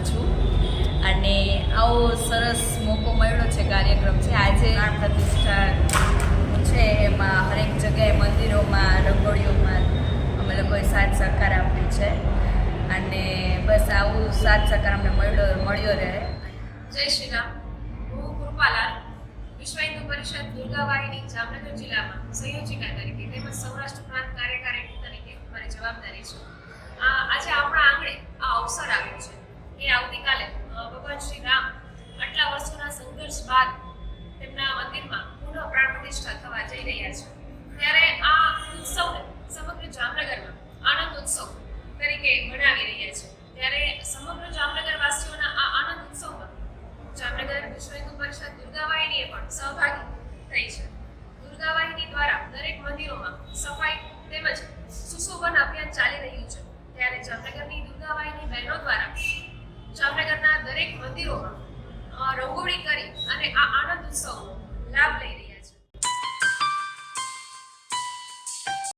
છું અને આવો સરસ મોકો મળ્યો છે, કાર્યક્રમ છે આજે પ્રાણ પ્રતિષ્ઠા છે એમાં હરેક જગ્યાએ મંદિરોમાં રંગોળીઓમાં અમે લોકોએ સાથ સહકાર આપ્યું છે અને બસ આવું સાથ સહકાર અમને મળ્યો રહે. જય શ્રી રામ. હું કૃપાલાલ, વિશ્વ હિન્દુ પરિષદ દુર્ગા વાહિની જામનગર જિલ્લામાં સંયોજિકા તરીકે તેમજ સૌરાષ્ટ્ર પ્રાંત કાર્યકારી તરીકે મારી જવાબદારી છે. આજે આપણા આંગણે આ અવસર આવ્યો છે કે આવતીકાલે ભગવાન શ્રી રામ આટલા વર્ષોના સંઘર્ષ બાદ તેમના મંદિરમાં પુનઃ પ્રાણ પ્રતિષ્ઠા થવા જઈ રહ્યા છે. ત્યારે આ ઉત્સવને સમગ્ર જામનગરમાં આનંદ ઉત્સવ તરીકે મનાવી રહ્યા છે. ત્યારે સમગ્ર જામનગર વાસીઓના આ આનંદ ઉત્સવમાં જામનગર વિશ્વ હિન્દુ પરિષદ દુર્ગા વાહિનીએ પણ સહભાગી થઈ છે. દુર્ગા વાહિની દ્વારા દરેક મંદિરોમાં સફાઈ તેમજ સુશોભન અભિયાન ચાલી રહ્યું છે. ત્યારે જામનગરની દુર્ગા વાહિની બહેનો દ્વારા જામનગરના દરેક મંદિરોમાં રંગોળી કરી અને આ આનંદ ઉત્સવનો લાભ લઈ રહી